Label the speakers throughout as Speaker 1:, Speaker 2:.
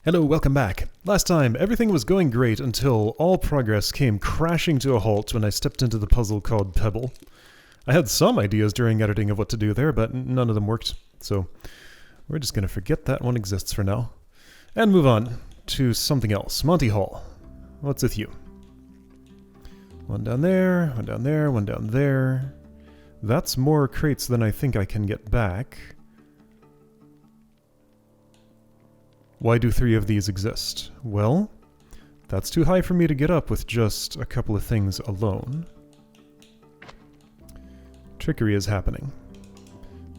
Speaker 1: Hello, welcome back. Last time, everything was going great until all progress came crashing to a halt when I stepped into the puzzle called Pebble. I had some ideas during editing of what to do there, but none of them worked, so we're just going to forget that one exists for now. And move on to something else. Monty Hall. What's with you? One down there, one down there, one down there. That's more crates than I think I can get back. Why do 3 of these exist? Well, that's too high for me to get up with just a couple of things alone. Trickery is happening.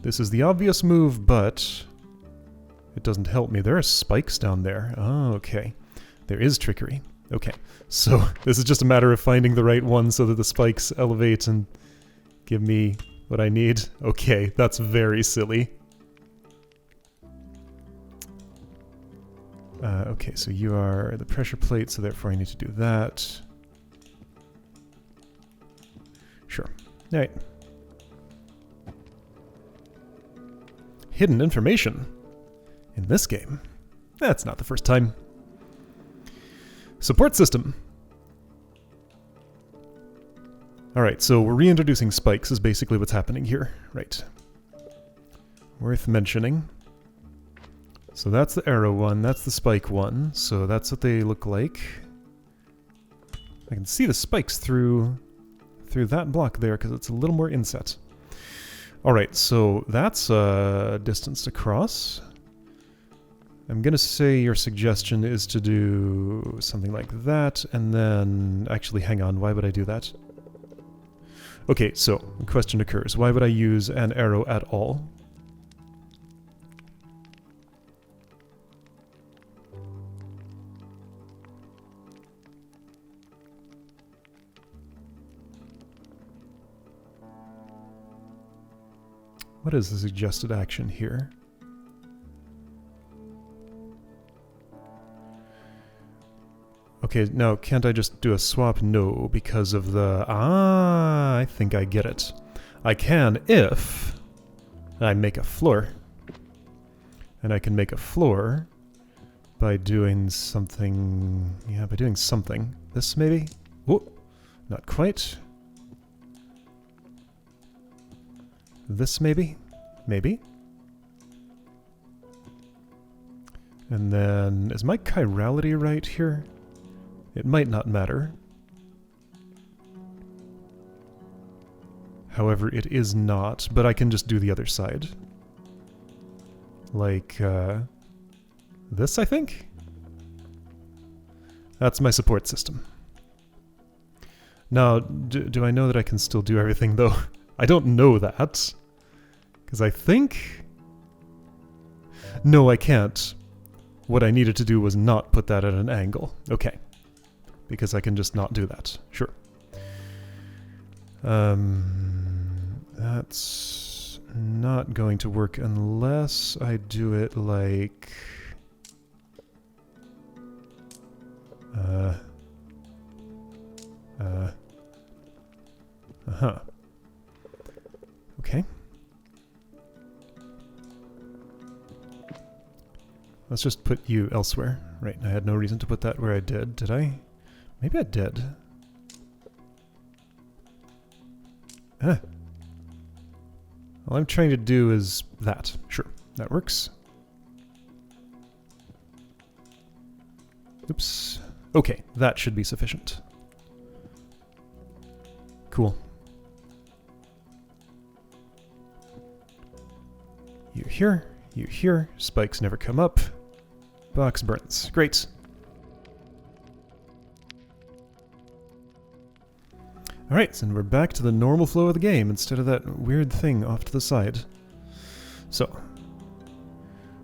Speaker 1: This is the obvious move, but it doesn't help me. There are spikes down there. Oh, okay. There is trickery. Okay, so this is just a matter of finding the right one so that the spikes elevate and give me what I need. Okay, that's very silly. Okay, so you are the pressure plate, so therefore I need to do that. Sure. Alright. Hidden information in this game. That's not the first time. Support system. Alright, so we're reintroducing spikes is basically what's happening here. Right. Worth mentioning. So that's the arrow one, that's the spike one, so that's what they look like. I can see the spikes through that block there because it's a little more inset. Alright, so that's a distance to cross. I'm gonna say your suggestion is to do something like that, and then... Actually, hang on, why would I do that? Okay, so, a question occurs. Why would I use an arrow at all? What is the suggested action here? Okay, now can't I just do a swap? No, because of the... Ah, I think I get it. I can if I make a floor. And I can make a floor by doing something... Yeah, by doing something. This maybe? Whoa, not quite. This maybe? Maybe? And then, is my chirality right here? It might not matter. However, it is not, but I can just do the other side. Like, this, I think? That's my support system. Now, do I know that I can still do everything, though? I don't know that. Because I think... No, I can't. What I needed to do was not put that at an angle. Okay. Because I can just not do that. Sure. That's not going to work unless I do it like... Uh-huh. Okay. Let's just put you elsewhere. Right, I had no reason to put that where I did I? Maybe I did. All I'm trying to do is that. Sure, that works. Oops. Okay, that should be sufficient. Cool. You here, spikes never come up. Box burns. Great. Alright, so we're back to the normal flow of the game instead of that weird thing off to the side. So,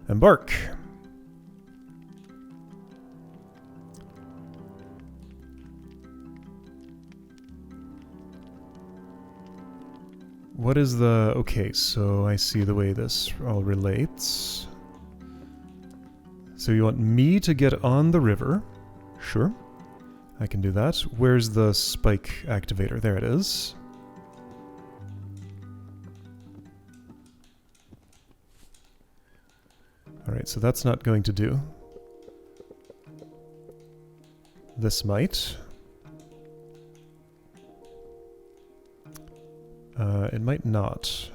Speaker 1: Embark. What is the... Okay, so I see the way this all relates. So you want me to get on the river. Sure. I can do that. Where's the spike activator? There it is. Alright, so that's not going to do. This might. It might not.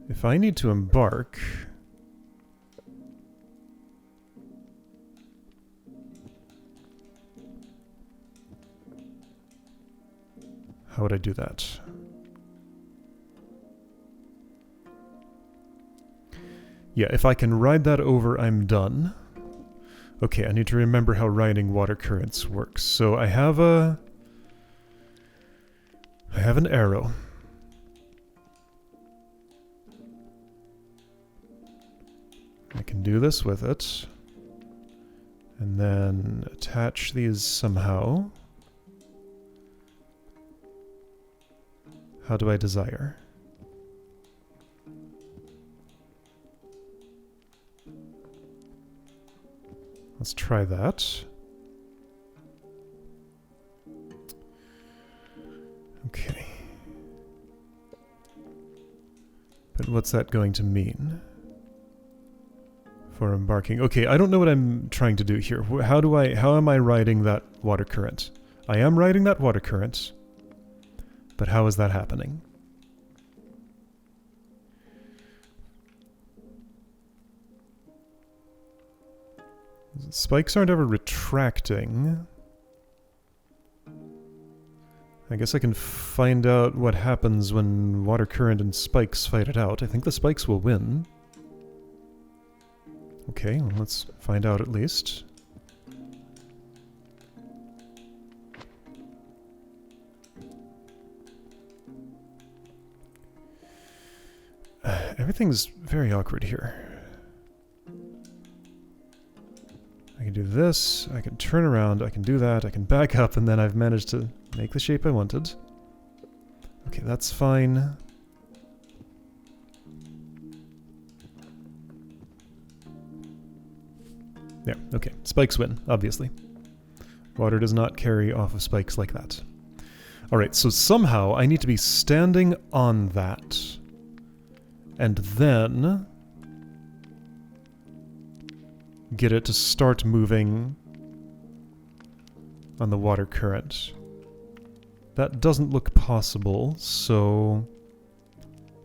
Speaker 1: If I need to embark... How would I do that? Yeah, if I can ride that over, I'm done. Okay, I need to remember how riding water currents works. So I have an arrow. I can do this with it. And then attach these somehow. How do I desire? Let's try that. Okay. But what's that going to mean? For embarking. Okay, I don't know what I'm trying to do here. How am I riding that water current? I am riding that water current. But how is that happening? Spikes aren't ever retracting. I guess I can find out what happens when water current and spikes fight it out. I think the spikes will win. Okay, well, let's find out at least. Everything's very awkward here. I can do this, I can turn around, I can do that, I can back up, and then I've managed to make the shape I wanted. Okay, that's fine. Yeah, okay. Spikes win, obviously. Water does not carry off of spikes like that. Alright, so somehow I need to be standing on that. And then get it to start moving on the water current. That doesn't look possible, so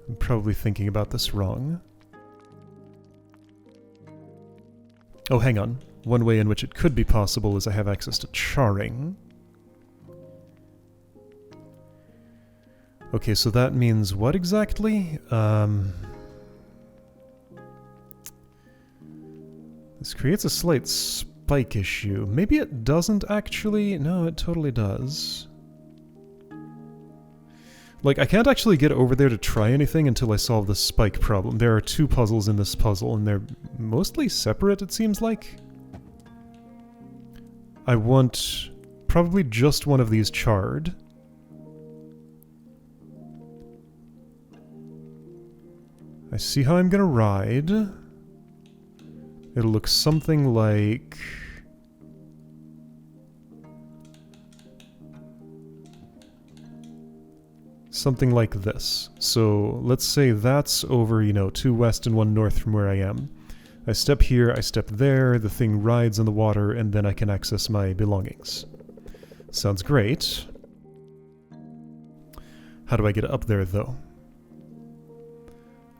Speaker 1: I'm probably thinking about this wrong. Oh, hang on. One way in which it could be possible is I have access to charring. Okay, so that means what exactly? This creates a slight spike issue. Maybe it doesn't actually. No, it totally does. Like, I can't actually get over there to try anything until I solve the spike problem. There are two puzzles in this puzzle, and they're mostly separate, it seems like. I want probably just one of these charred. I see how I'm gonna ride. It'll look something like... something like this. So let's say that's over, you know, 2 west and 1 north from where I am. I step here, I step there, the thing rides on the water, and then I can access my belongings. Sounds great. How do I get up there, though?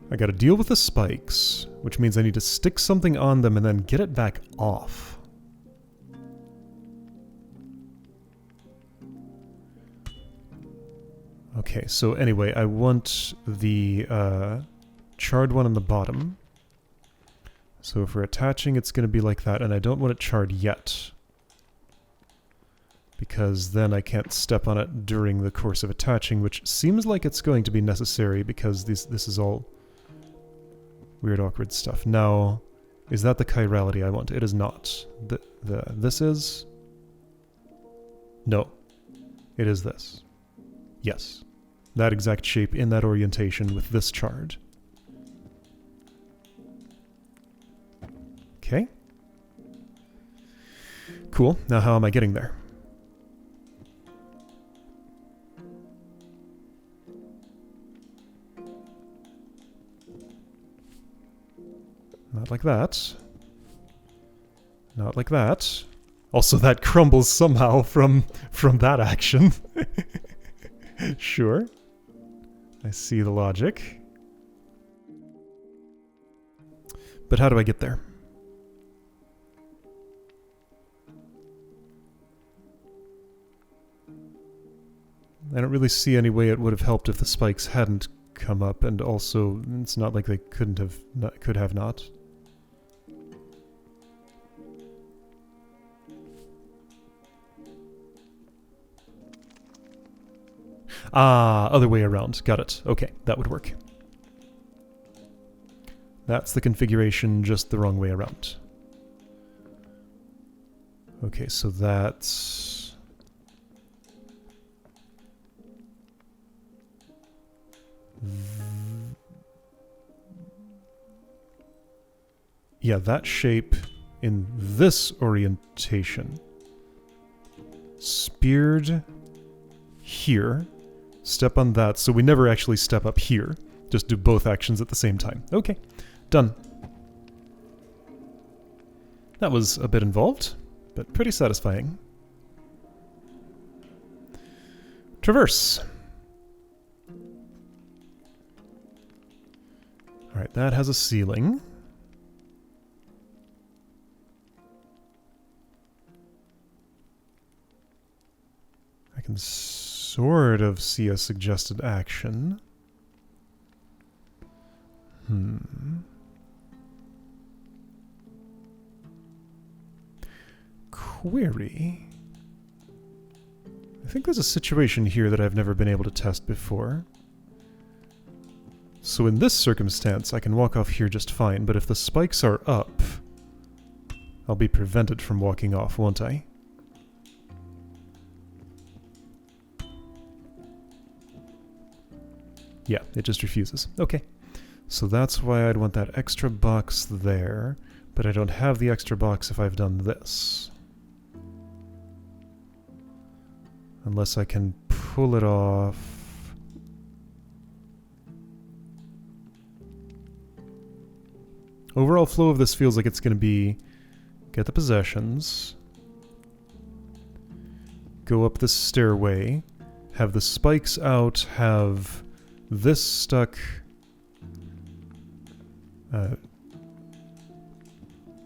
Speaker 1: I gotta deal with the spikes, which means I need to stick something on them and then get it back off. Okay, so anyway, I want the charred one on the bottom. So if we're attaching, it's going to be like that, and I don't want it charred yet. Because then I can't step on it during the course of attaching, which seems like it's going to be necessary because this is all weird, awkward stuff. Now, is that the chirality I want? It is not. This is? No. It is this. Yes. That exact shape in that orientation with this charred. Okay. Cool. Now how am I getting there? Not like that. Not like that. Also, that crumbles somehow from that action. Sure. I see the logic. But how do I get there? I don't really see any way it would have helped if the spikes hadn't come up, and also it's not like they could have not. Ah, other way around. Got it. Okay, that would work. That's the configuration, just the wrong way around. Okay, so that's... yeah, that shape in this orientation. Speared here. Step on that, so we never actually step up here. Just do both actions at the same time. Okay, done. That was a bit involved, but pretty satisfying. Traverse. Alright, that has a ceiling. I can sort of see a suggested action. Query. I think there's a situation here that I've never been able to test before. So in this circumstance, I can walk off here just fine, but if the spikes are up, I'll be prevented from walking off, won't I? Yeah, it just refuses. Okay. So that's why I'd want that extra box there, but I don't have the extra box if I've done this. Unless I can pull it off. Overall flow of this feels like it's going to be get the possessions, go up this stairway, have the spikes out, have this stuck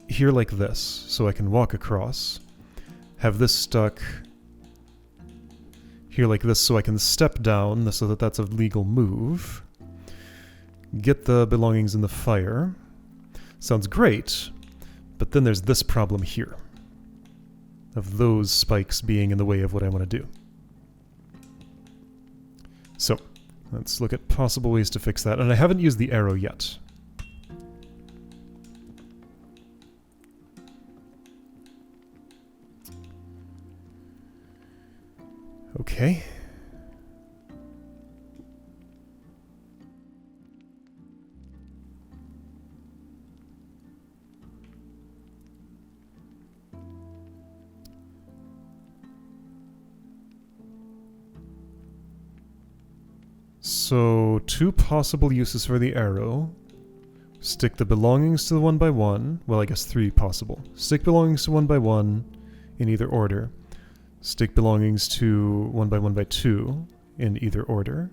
Speaker 1: here like this, so I can walk across. Have this stuck here like this, so I can step down, so that that's a legal move. Get the belongings in the fire. Sounds great, but then there's this problem here, of those spikes being in the way of what I want to do. So, let's look at possible ways to fix that, and I haven't used the arrow yet. Okay. So, two possible uses for the arrow. Stick the belongings to the 1 by 1. Well, I guess 3 possible. Stick belongings to 1 by 1 in either order. Stick belongings to 1 by 1 by 2 in either order.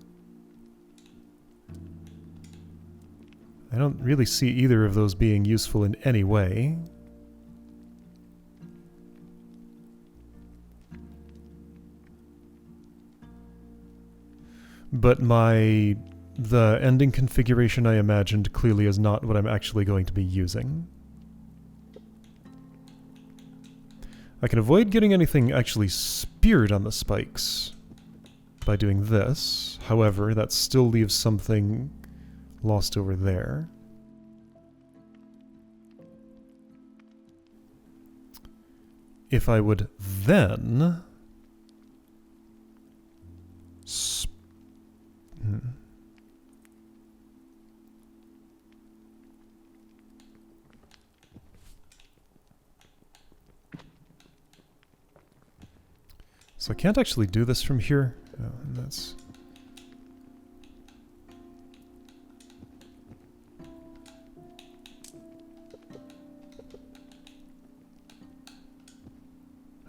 Speaker 1: I don't really see either of those being useful in any way. But the ending configuration I imagined clearly is not what I'm actually going to be using. I can avoid getting anything actually speared on the spikes by doing this. However, that still leaves something lost over there. If I would then... So I can't actually do this from here. Oh, and that's...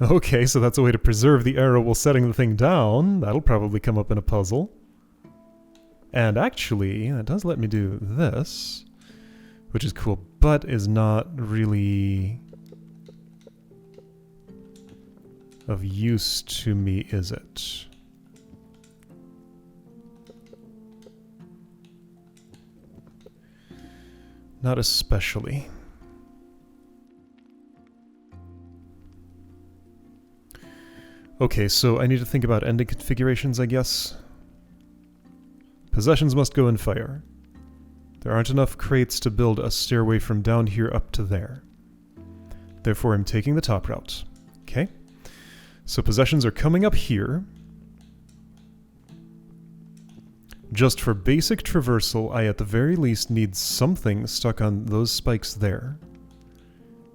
Speaker 1: Okay, so that's a way to preserve the arrow while setting the thing down. That'll probably come up in a puzzle. And actually, that does let me do this, which is cool, but is not really of use to me, is it? Not especially. Okay, so I need to think about ending configurations, I guess. Possessions must go in fire. There aren't enough crates to build a stairway from down here up to there. Therefore, I'm taking the top route. Okay. So possessions are coming up here. Just for basic traversal, I at the very least need something stuck on those spikes there.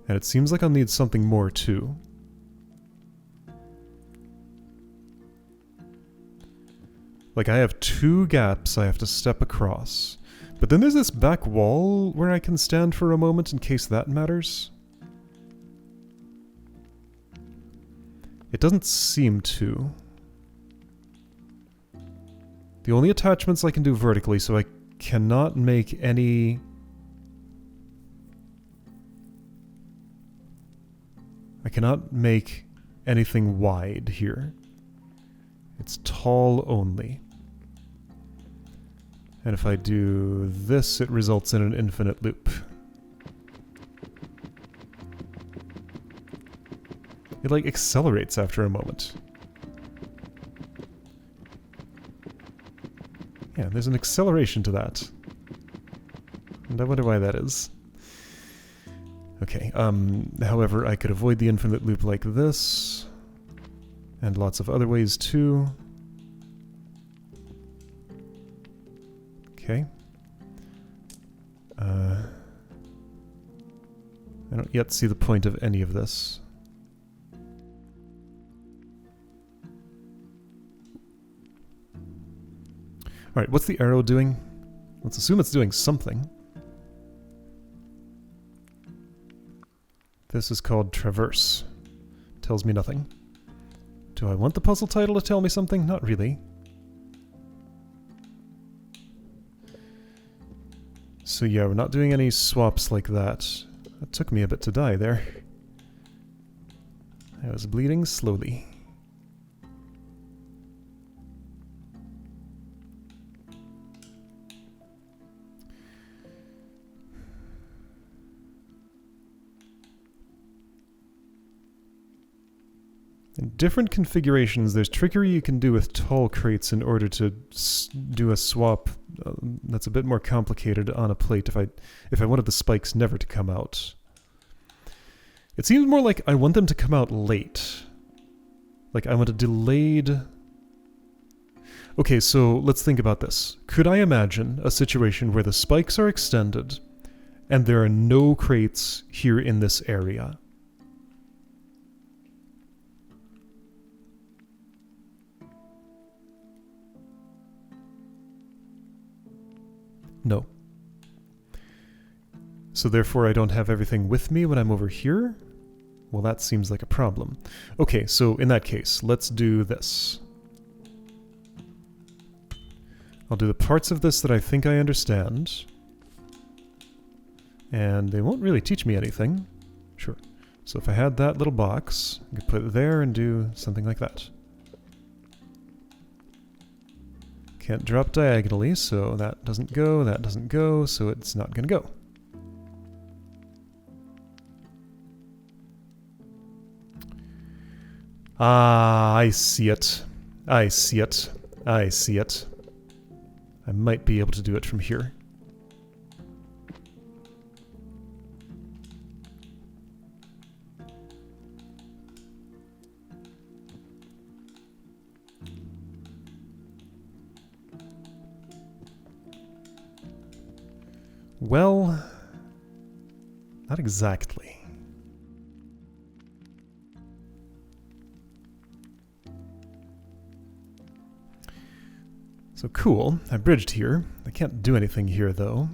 Speaker 1: And it seems like I'll need something more too. Like, I have 2 gaps I have to step across. But then there's this back wall where I can stand for a moment in case that matters. It doesn't seem to. The only attachments I can do vertically, so I cannot make any... I cannot make anything wide here. It's tall only. And if I do this, it results in an infinite loop. It, like, accelerates after a moment. Yeah, there's an acceleration to that. And I wonder why that is. Okay, however, I could avoid the infinite loop like this. And lots of other ways, too. Okay. I don't yet see the point of any of this. Alright, what's the arrow doing? Let's assume it's doing something. This is called Traverse. Tells me nothing. Do I want the puzzle title to tell me something? Not really. So yeah, we're not doing any swaps like that. That took me a bit to die there. I was bleeding slowly. In different configurations, there's trickery you can do with tall crates in order to do a swap that's a bit more complicated on a plate if I wanted the spikes never to come out. It seems more like I want them to come out late. Like I want a delayed... Okay, so let's think about this. Could I imagine a situation where the spikes are extended and there are no crates here in this area? No. So therefore I don't have everything with me when I'm over here? Well, that seems like a problem. Okay, so in that case, let's do this. I'll do the parts of this that I think I understand. And they won't really teach me anything. Sure. So if I had that little box, I could put it there and do something like that. Can't drop diagonally, so that doesn't go, so it's not gonna go. Ah, I see it. I see it. I see it. I might be able to do it from here. Well, not exactly. So cool, I bridged here. I can't do anything here though.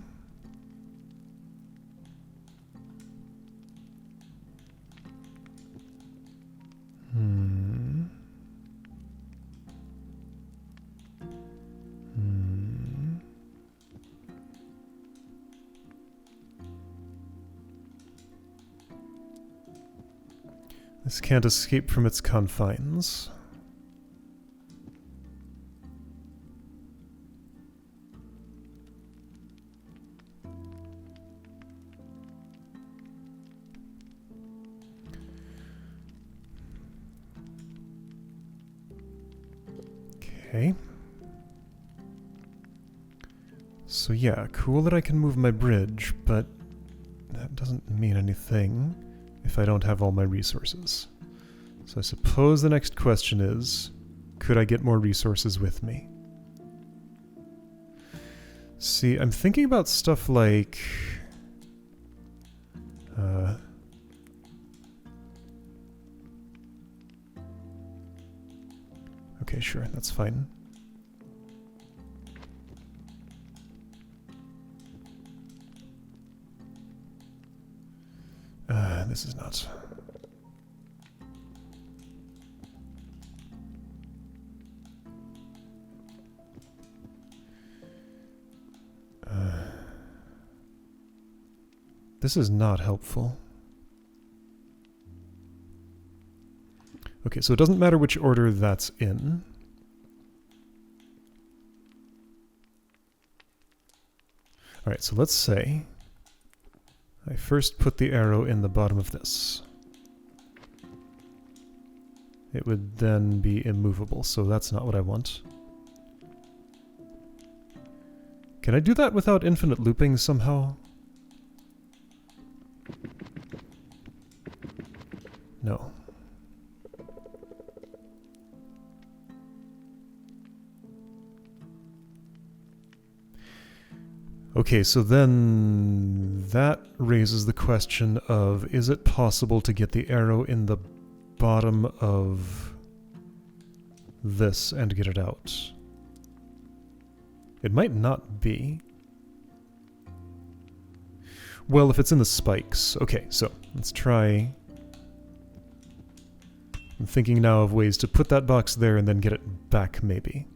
Speaker 1: This can't escape from its confines. Okay. So yeah, cool that I can move my bridge, but that doesn't mean anything if I don't have all my resources. So I suppose the next question is, could I get more resources with me? See, I'm thinking about stuff like... okay, sure, that's fine. This is not... this is not helpful. Okay, so it doesn't matter which order that's in. Alright, so let's say I first put the arrow in the bottom of this. It would then be immovable, so that's not what I want. Can I do that without infinite looping somehow? No. Okay, so then that raises the question of, is it possible to get the arrow in the bottom of this and get it out? It might not be. Well, if it's in the spikes. Okay, so let's try... I'm thinking now of ways to put that box there and then get it back, maybe.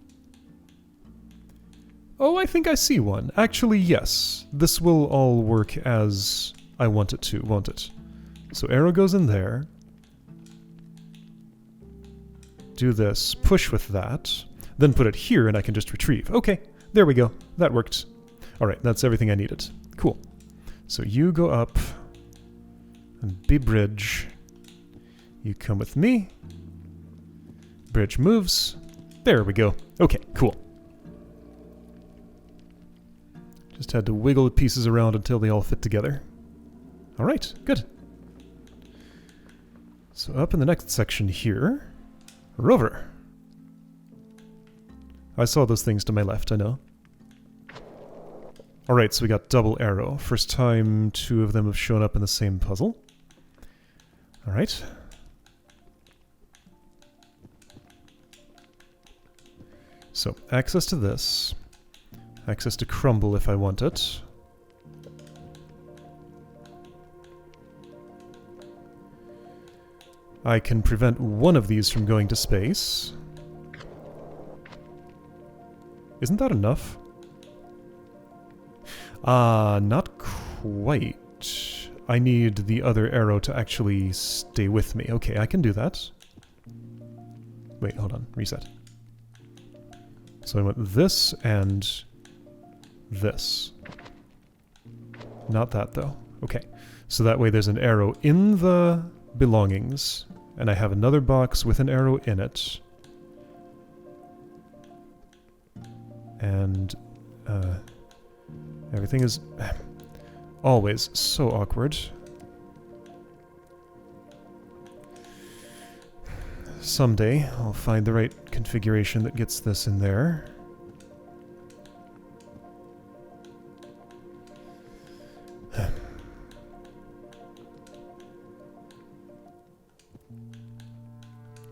Speaker 1: Oh, I think I see one. Actually, yes. This will all work as I want it to, won't it? So arrow goes in there. Do this, push with that, then put it here and I can just retrieve. Okay, there we go. That worked. Alright, that's everything I needed. Cool. So you go up and be bridge. You come with me. Bridge moves. There we go. Okay, cool. Just had to wiggle the pieces around until they all fit together. Alright, good. So up in the next section here, Rover. I saw those things to my left, I know. Alright, so we got double arrow. First time two of them have shown up in the same puzzle. Alright. So, access to this. Access to crumble if I want it. I can prevent one of these from going to space. Isn't that enough? Not quite. I need the other arrow to actually stay with me. Okay, I can do that. Wait, hold on. Reset. So I want this and this. Not that, though. Okay. So that way there's an arrow in the belongings, and I have another box with an arrow in it. And, everything is always so awkward. Someday I'll find the right configuration that gets this in there.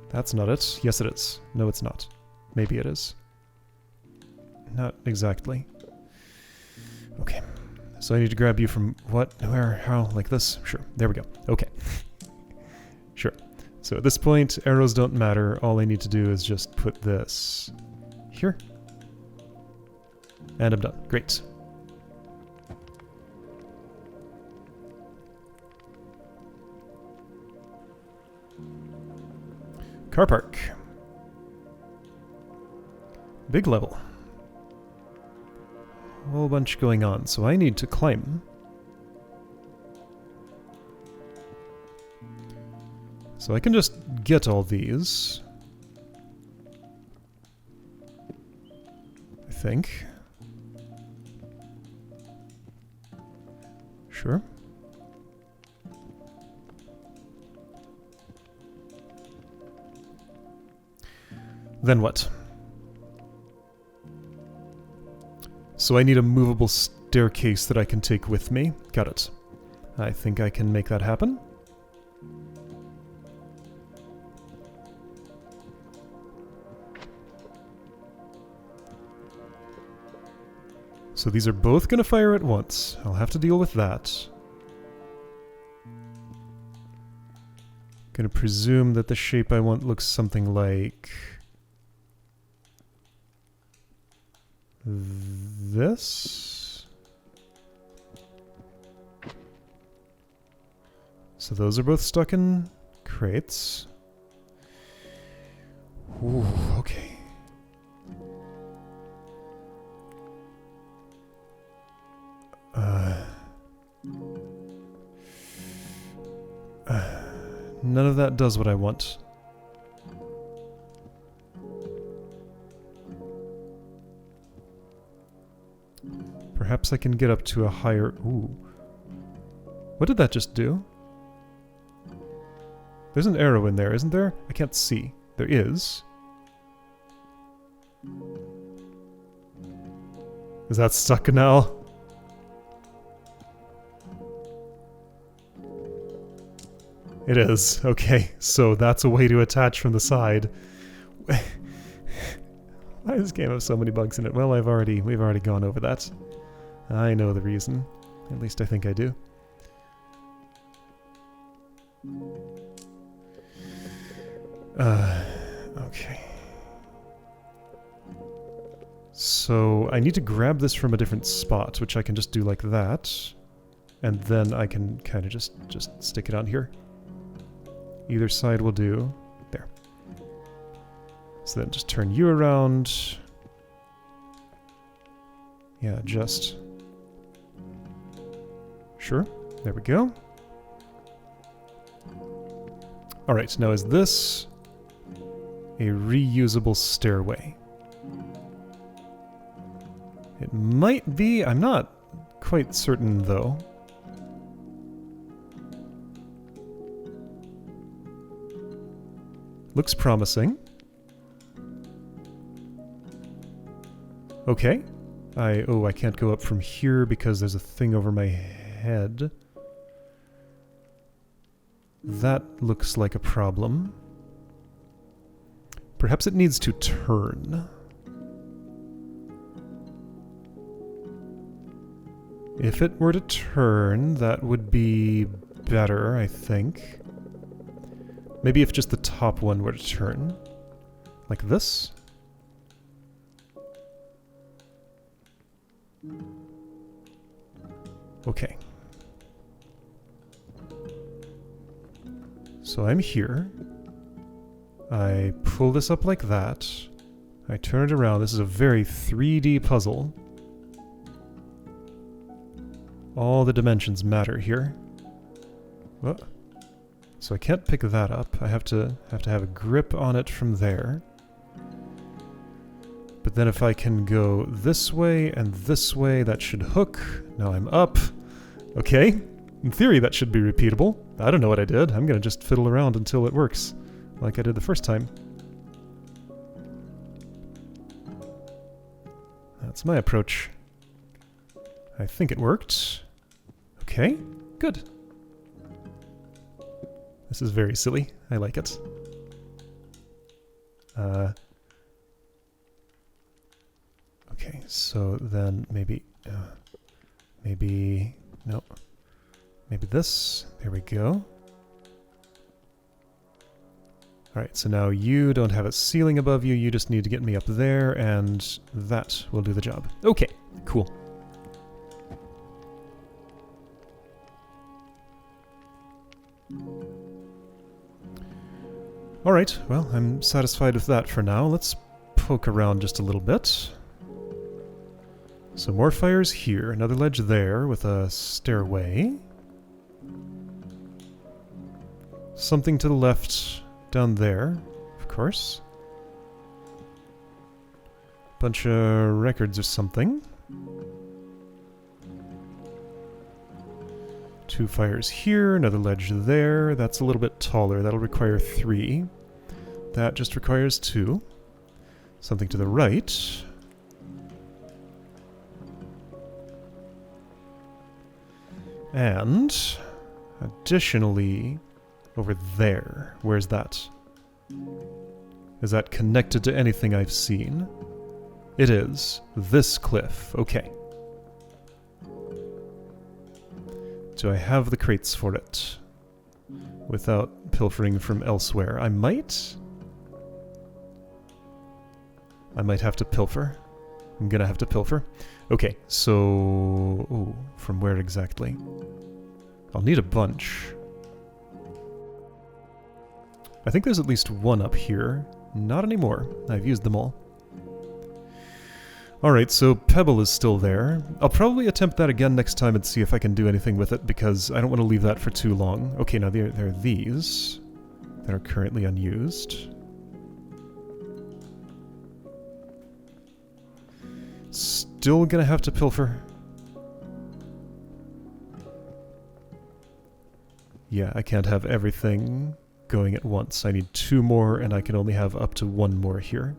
Speaker 1: That's not it. Yes, it is. No, it's not. Maybe it is. Not exactly. Okay. So I need to grab you from what, where, how, like this? Sure. There we go. Okay. Sure. So at this point, arrows don't matter. All I need to do is just put this here. And I'm done. Great. Car park. Big level. Whole bunch going on, so I need to climb. So I can just get all these. I think. Sure. Then what? So I need a movable staircase that I can take with me. Got it. I think I can make that happen. So these are both going to fire at once. I'll have to deal with that. Going to presume that the shape I want looks something like this. So those are both stuck in crates. Ooh, okay. None of that does what I want. Perhaps I can get up to a higher... Ooh. What did that just do? There's an arrow in there, isn't there? I can't see. There is. Is that stuck now? It is. Okay, so that's a way to attach from the side. Why does this game have so many bugs in it? Well, we've already gone over that. I know the reason. At least I think I do. Okay. So I need to grab this from a different spot, which I can just do like that. And then I can kind of just stick it on here. Either side will do. There. So then just turn you around. Yeah, just. Sure. There we go. Alright, now is this a reusable stairway? It might be. I'm not quite certain, though. Looks promising. Okay. I can't go up from here because there's a thing over my head. That looks like a problem. Perhaps it needs to turn. If it were to turn, that would be better, I think. Maybe if just the top one were to turn. Like this? Okay. So I'm here. I pull this up like that. I turn it around. This is a very 3D puzzle. All the dimensions matter here. Whoa. So I can't pick that up. I have to have a grip on it from there. But then if I can go this way and this way, that should hook. Now I'm up. Okay. In theory, that should be repeatable. I don't know what I did. I'm gonna just fiddle around until it works, like I did the first time. That's my approach. I think it worked. Okay, good. This is very silly. I like it. Okay, so then maybe... no. Maybe this. There we go. Alright, so now you don't have a ceiling above you. You just need to get me up there, and that will do the job. Okay, cool. Alright, well, I'm satisfied with that for now. Let's poke around just a little bit. So more fires here, another ledge there with a stairway. Something to the left down there, of course. Bunch of records or something. 2 fires here, another ledge there. That's a little bit taller. That'll require 3. That just requires 2. Something to the right. And additionally, over there. Where's that? Is that connected to anything I've seen? It is. This cliff. Okay. Do I have the crates for it? Without pilfering from elsewhere. I might have to pilfer. I'm gonna have to pilfer. Okay, so... Ooh, from where exactly? I'll need a bunch. I think there's at least one up here. Not anymore. I've used them all. Alright, so Pebble is still there. I'll probably attempt that again next time and see if I can do anything with it, because I don't want to leave that for too long. Okay, now there are these that are currently unused. Still gonna have to pilfer. Yeah, I can't have everything going at once. I need 2 more, and I can only have up to 1 more here.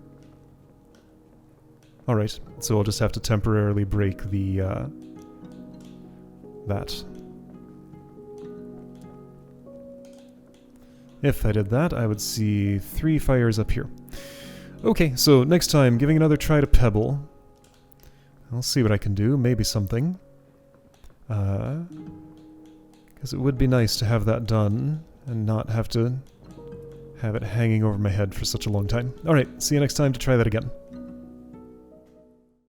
Speaker 1: Alright, so I'll just have to temporarily break the, that. If I did that, I would see 3 fires up here. Okay, so next time, giving another try to Pebble. I'll see what I can do, maybe something. Because it would be nice to have that done, and not have to have it hanging over my head for such a long time. Alright, see you next time to try that again.